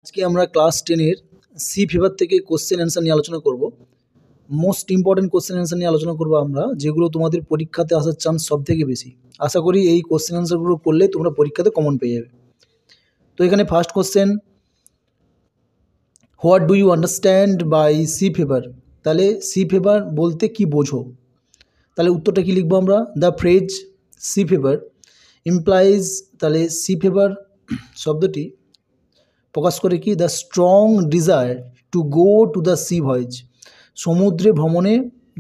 আজকে আমরা class 10-এর C favour থেকে কোশ্চেন অ্যান্সার নিয়ে আলোচনা করব। মোস্ট ইম্পর্টেন্ট কোশ্চেন অ্যান্সার নিয়ে আলোচনা করব আমরা, যেগুলো তোমাদের পরীক্ষাতে আসার চান্স সব থেকে বেশি। আশা করি এই কোশ্চেন অ্যান্সারগুলো করলে তোমরা পরীক্ষাতে কমন পেয়ে যাবে। তো এখানে first question, what do you understand by sea fever? তাহলে সি ফেভার বলতে কি বোঝো? তাহলে উত্তরটা কি লিখবো আমরা? The phrase sea fever implies, তাহলে সি ফেভার শব্দটি প্রকাশ করে কি? The strong desire to go to the sea voyage, সমুদ্রে ভ্রমণে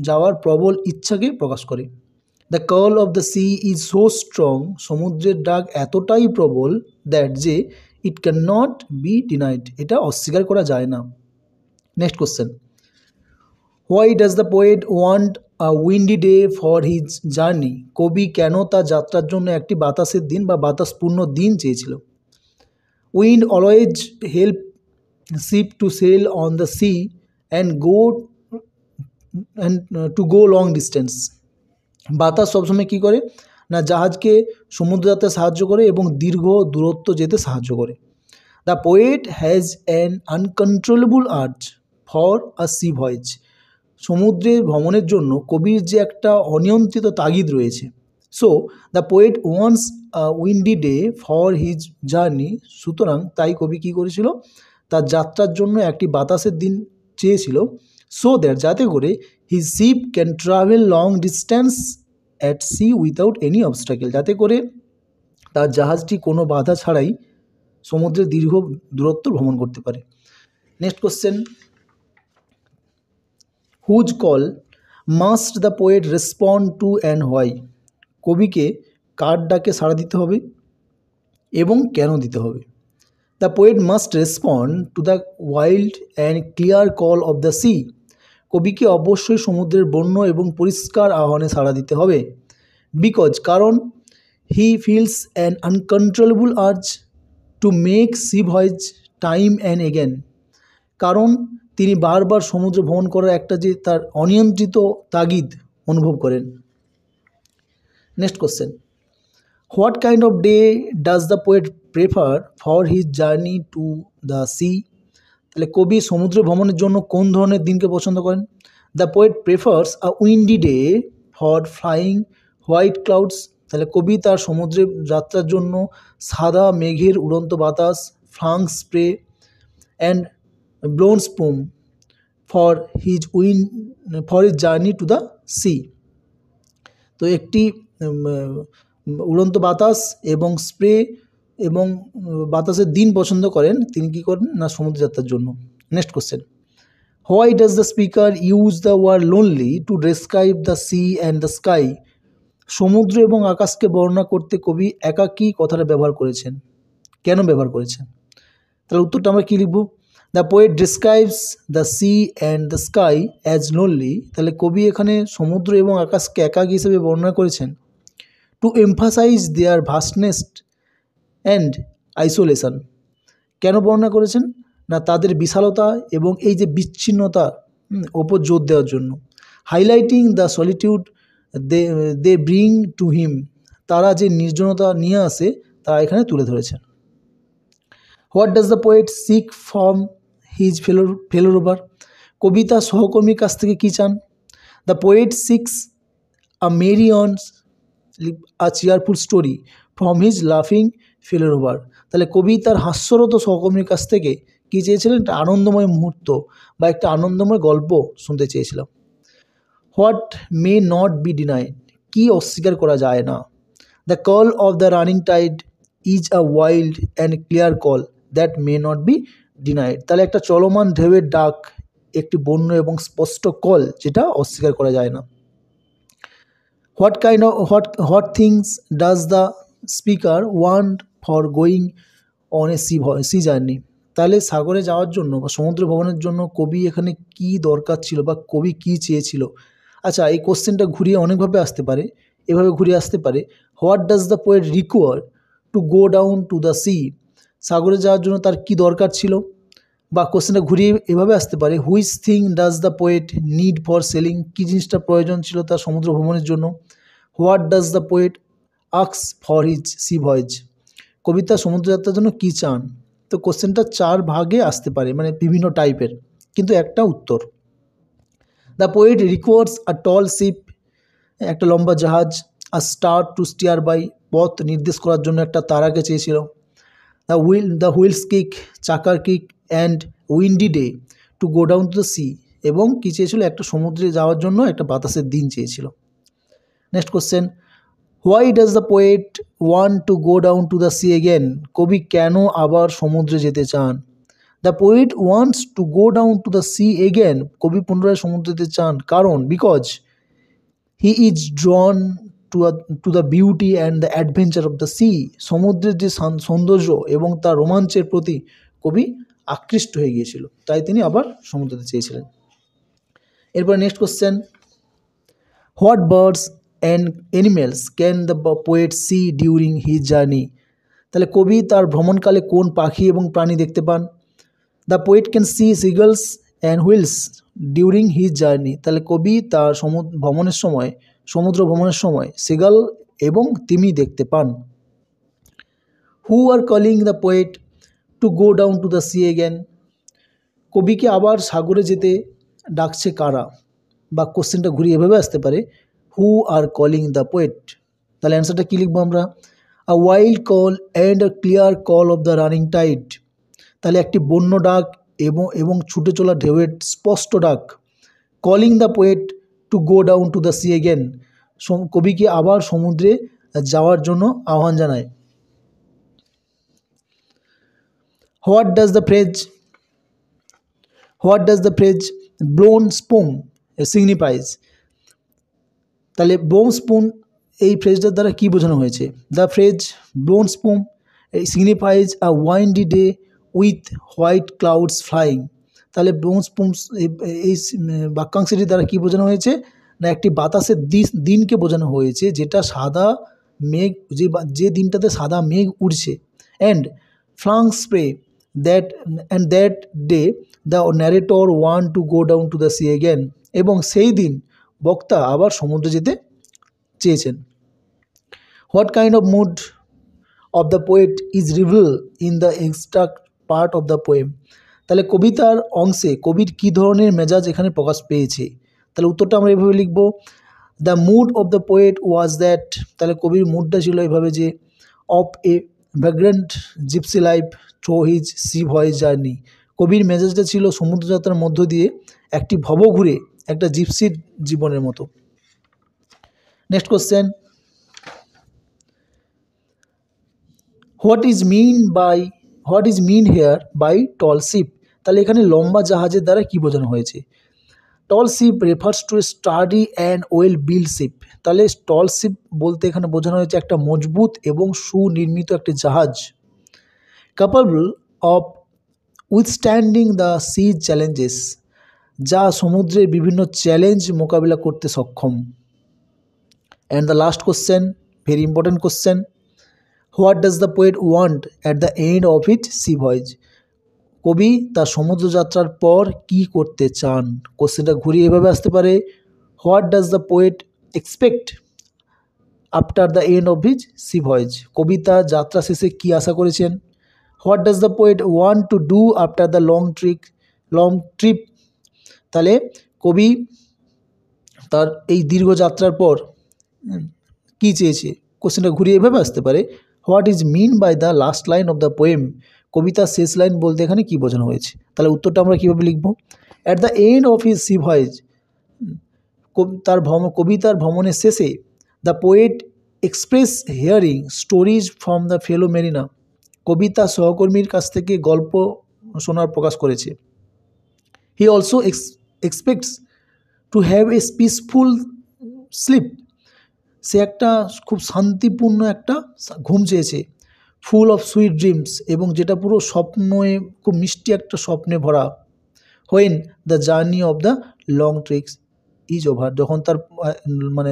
যাওয়ার প্রবল ইচ্ছাকে প্রকাশ করে। The call of the sea is so strong, সমুদ্রের ডাক এতটাই প্রবল, দ্যাট যে it cannot be denied, এটা অস্বীকার করা যায় না। Next question, why does the poet want a Windy day for his journey? কবি কেন তার যাত্রার জন্য একটি বাতাসের দিন বা বাতাসপূর্ণ দিন চেয়েছিল? Wind always help ship to sail on the sea and to go long distance. বাতাস সবসময় কী করে না, জাহাজকে সমুদ্র যাত্রায় সাহায্য করে এবং দীর্ঘ দূরত্ব যেতে সাহায্য করে। The poet has an uncontrollable urge for a C voyage, সমুদ্রে ভ্রমণের জন্য কবির যে একটা অনিয়ন্ত্রিত তাগিদ রয়েছে। So the poet wants Windy day for his journey, সুতরাং তাই কবি কী করেছিল? তার যাত্রার জন্য একটি বাতাসের দিন চেয়েছিল। সো দ্যাট, যাতে করে his ship can travel long distance at sea without any obstacle, যাতে করে তার জাহাজটি কোনো বাধা ছাড়াই সমুদ্রের দীর্ঘ দূরত্ব ভ্রমণ করতে পারে। Next question, whose call must the poet respond to and why? কবিকে কার ডাকে সাড়া দিতে হবে এবং কেন দিতে হবে? The poet must respond to the wild and clear call of the C, কবিকে অবশ্যই সমুদ্রের বন্য এবং পরিষ্কার আহ্বানে সাড়া দিতে হবে। বিকজ, কারণ he feels an uncontrollable urge to make C voice time and again, কারণ তিনি বারবার সমুদ্র ভ্রমণ করার একটা যে তার অনিয়ন্ত্রিত তাগিদ অনুভব করেন। Next question, what kind off day does the poet prefer for his journey to the C? তাহলে কবি সমুদ্র ভ্রমণের জন্য কোন ধরনের দিনকে পছন্দ করেন? The poet prefers a Windy day for flying white clouds, তাহলে কবি তার সমুদ্রে যাত্রার জন্য সাদা মেঘের উড়ন্ত বাতাস, flung spray and blown spume for his journey to the sea. তো একটি উড়ন্ত বাতাস এবং স্প্রে এবং বাতাসের দিন পছন্দ করেন তিনি, কী করেন না, সমুদ্র যাত্রার জন্য। Next question, why does the speaker use the word lonely to describe the sea and the sky? সমুদ্র এবং আকাশকে বর্ণনা করতে কবি একাকী কথাটা ব্যবহার করেছেন, কেন ব্যবহার করেছেন? তাহলে উত্তরটা আমরা কী লিখব? The poet describes the sea and the sky as lonely, তাহলে কবি এখানে সমুদ্র এবং আকাশকে একাকী হিসেবে বর্ণনা করেছেন to emphasise their vastness and isolation. কেন বর্ণনা করেছেন না, তাদের বিশালতা এবং এই যে বিচ্ছিন্নতা ওপর জোর দেওয়ার জন্য। Highlighting the solitude they bring to him, তারা যে নির্জনতা নিয়ে আসে তা এখানে তুলে ধরেছেন। What does the poet seek from his fellow rover? কবি তার সহকর্মীর কাছ থেকে কী চান? The poet seeks a merry on a cheerful story from his লাফিং ফেলো রোভার, তাহলে কবি তার হাস্যরত সহকর্মীর কাছ থেকে কী চেয়েছিলেন? একটা আনন্দময় মুহূর্ত বা একটা আনন্দময় গল্প শুনতে চেয়েছিলাম। What may not be denied, কী অস্বীকার করা যায় না? The call of the running tide is a wild and clear call that may not be denied, তাহলে একটা চলমান ঢেউয়ের ডাক একটি বন্য এবং স্পষ্ট কল, যেটা অস্বীকার করা যায় না। What things does the speaker want for going on a sea journey? তাহলে সাগরে যাওয়ার জন্য বা সমুদ্র ভ্রমণের জন্য কবি এখানে কি দরকার ছিল বা কবি কি চেয়েছিল? আচ্ছা, এই কোশ্চেনটা ঘুরিয়ে অনেকভাবে আসতে পারে, এভাবে ঘুরিয়ে আসতে পারে, what does the poet require to go down to the C? সাগরে যাওয়ার জন্য তার কি দরকার ছিল? বা কোশ্চেনটা ঘুরিয়ে এভাবে আসতে পারে, which thing does the poet need for sailing? কী জিনিসটা প্রয়োজন ছিল তার সমুদ্র ভ্রমণের জন্য? হোয়াট ডাজ দ্য পোয়েট আক্স ফর হিজ সি ভয়েজ? কবিতা সমুদ্রযাত্রার জন্য কী চান? তো কোশ্চেনটা 4 ভাগে আসতে পারে, মানে বিভিন্ন টাইপের, কিন্তু একটা উত্তর। The poet requires a tall ship, একটা লম্বা জাহাজ, a star to steer by, পথ নির্দেশ করার জন্য একটা তারাকে চেয়েছিল। দ্য হুইলস কিক, চাকার kick, and windy day to go down to the sea, এবং কী চেয়েছিল, একটা সমুদ্রে যাওয়ার জন্য একটা বাতাসের দিন চেয়েছিল। Next question, why does the poet want to go down to the sea again, কবি কেন আবার সমুদ্রে যেতে চান? The poet wants to go down to the sea again, কবি পুনরায় সমুদ্রে যেতে চান কারণ because he is drawn to the beauty and the adventure of the C, সমুদ্রের যে সৌন্দর্য এবং তার রোমাঞ্চের প্রতি কবি আকৃষ্ট হয়ে গিয়েছিল, তাই তিনি আবার সমুদ্রে চেয়েছিলেন। এরপর next question, what birds and animals can the poet see during his journey, তাহলে কবি তার ভ্রমণকালে কোন পাখি এবং প্রাণী দেখতে পান? The poet can see seagulls and whales during his journey, তাহলে কবি তার সমুদ্র ভ্রমণের সময় সিগাল এবং তিমি দেখতে পান। Who are calling the poet to go down to the sea again, কবিকে আবার সাগরে যেতে ডাকছে কারা? বা কোশ্চেনটা ঘুরিয়ে এভাবে আসতে পারে, who are calling the poet, তাহলে অ্যান্সারটা কী লিখবো আমরা? A wild call and a clear call of the running tide, তাহলে একটি বন্য ডাক এবং ছুটে চলা ঢেউয়ের স্পষ্ট ডাক। Calling the poet to go down to the sea again, কবিকে আবার সমুদ্রে যাওয়ার জন্য আহ্বান জানায়। What does the phrase blown spume signifies, তাহলে ব্লোন স্পুন এই ফ্রেজটার দ্বারা কী বোঝানো হয়েছে? The phrase blown spume signifies a windy day with white clouds flying, তাহলে ব্লোন স্পুম এই বাক্যাংশটির দ্বারা কী বোঝানো হয়েছে না, একটি বাতাসের দিনকে বোঝানো হয়েছে যেটা সাদা মেঘ, যে দিনটাতে সাদা মেঘ উড়ছে। And flung spray that day the narrator want to go down to the sea again, এবং সেই দিন বক্তা আবার সমুদ্রে যেতে চেয়েছেন। What kind of mood of the poet is reveal in the extract part of the poem, তাহলে কবিতার অংশে কবির কী ধরনের মেজাজ এখানে প্রকাশ পেয়েছে? তাহলে উত্তরটা আমরা এভাবে লিখব, the mood of the poet was that, তাহলে কবির মুডটা ছিল এভাবে যে of a vagrant gypsy life through his sea voyage journey, কবির মেজাজটা ছিল সমুদ্রযাত্রার মধ্য দিয়ে একটি ভবঘুরে একটা জিপসির জীবনের মতো। Next question, what is mean here by tall ship, তাহলে এখানে লম্বা জাহাজের দ্বারা কী বোঝানো হয়েছে? Tall ship refers to sturdy and well build ship, তাহলে টল শিপ বলতে এখানে বোঝানো হয়েছে একটা মজবুত এবং সুনির্মিত একটি জাহাজ। Capable of withstanding the sea challenges, যা সমুদ্রের বিভিন্ন চ্যালেঞ্জ মোকাবিলা করতে সক্ষম। And the last question, very important question, what does the poet want at the end of it sea voyage, কবি তার সমুদ্রযাত্রার পর কি করতে চান? কোশ্চেনটা ঘুরিয়ে এভাবে আসতে পারে, what does the poet expect after the end of his sea voyage, কবি তার যাত্রা শেষে কী আশা করেছেন? What does the poet want to do after the long trip, তাহলে কবি তার এই দীর্ঘ যাত্রার পর কী চেয়েছে? কোশ্চেনটা ঘুরিয়ে এভাবে আসতে পারে, what is mean by the last line of the poem, কবিতার শেষ লাইন বলতে এখানে কী বোঝানো হয়েছে? তাহলে উত্তরটা আমরা কীভাবে লিখব? At the end of his sea voyage, কবিতার ভ্রমণের শেষে the poet express hearing stories from the fellow mariner, কবি তার সহকর্মীর কাছ থেকে গল্প শোনার প্রকাশ করেছে। He also expects to have a peaceful sleep, সে একটা খুব শান্তিপূর্ণ একটা ঘুম চেয়েছে। ফুল অফ সুইট ড্রিমস, এবং যেটা পুরো স্বপ্নে খুব মিষ্টি একটা স্বপ্নে ভরা। When the journey of the long tricks is over, যখন তার মানে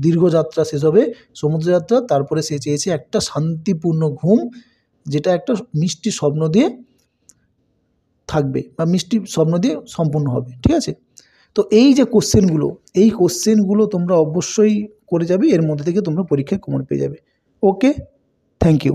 দীর্ঘ যাত্রা শেষ হবে সমুদ্রযাত্রা, তারপরে সে চেয়েছে একটা শান্তিপূর্ণ ঘুম, যেটা একটা মিষ্টি স্বপ্ন দিয়ে থাকবে বা মিষ্টি স্বপ্ন দিয়ে সম্পূর্ণ হবে। ঠিক আছে, তো এই যে কোশ্চেনগুলো তোমরা অবশ্যই করে যাবে, এর মধ্যে থেকে তোমরা পরীক্ষায় কমন পেয়ে যাবে। ওকে, থ্যাংক ইউ।